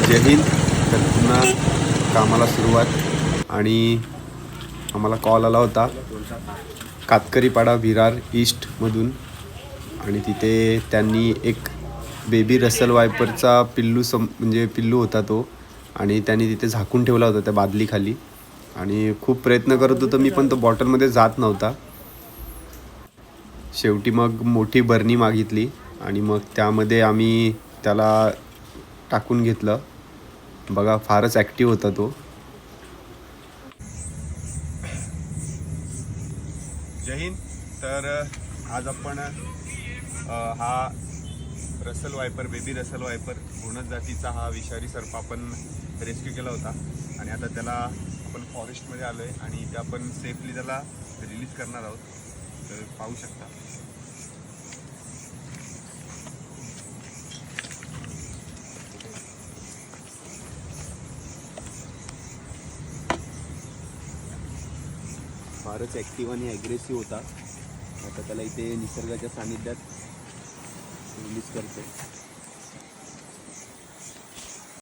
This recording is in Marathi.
जय हिंद. तर पुन्हा कामाला सुरुवात. आणि आम्हाला कॉल आला होता कातकरीपाडा विरार ईस्टमधून, आणि तिथे त्यांनी एक बेबी रसल वायपरचा म्हणजे पिल्लू होता तो, आणि त्यांनी तिथे झाकून ठेवला होता त्या बादलीखाली. आणि खूप प्रयत्न करत होतो मी, पण तो बॉटलमध्ये जात नव्हता. शेवटी मग मोठी बरणी मागितली आणि मग त्यामध्ये आम्ही त्याला टाकून घेतलं. बघा, फारच ॲक्टिव्ह होता तो. जय हिंद. तर आज आपण हा Russell viper, baby Russell viper घोणस जातीचा हा विषारी सर्प आपण रेस्क्यू केला होता. आणि आता त्याला आपण फॉरेस्टमध्ये आलो आहे आणि इथे आपण सेफली त्याला रिलीज करणार आहोत. तर पाहू शकता. फारच ॲक्टिव्ह आणि ॲग्रेसिव्ह होता. आता त्याला इथे निसर्गाच्या सानिध्यात रिलीज करतो.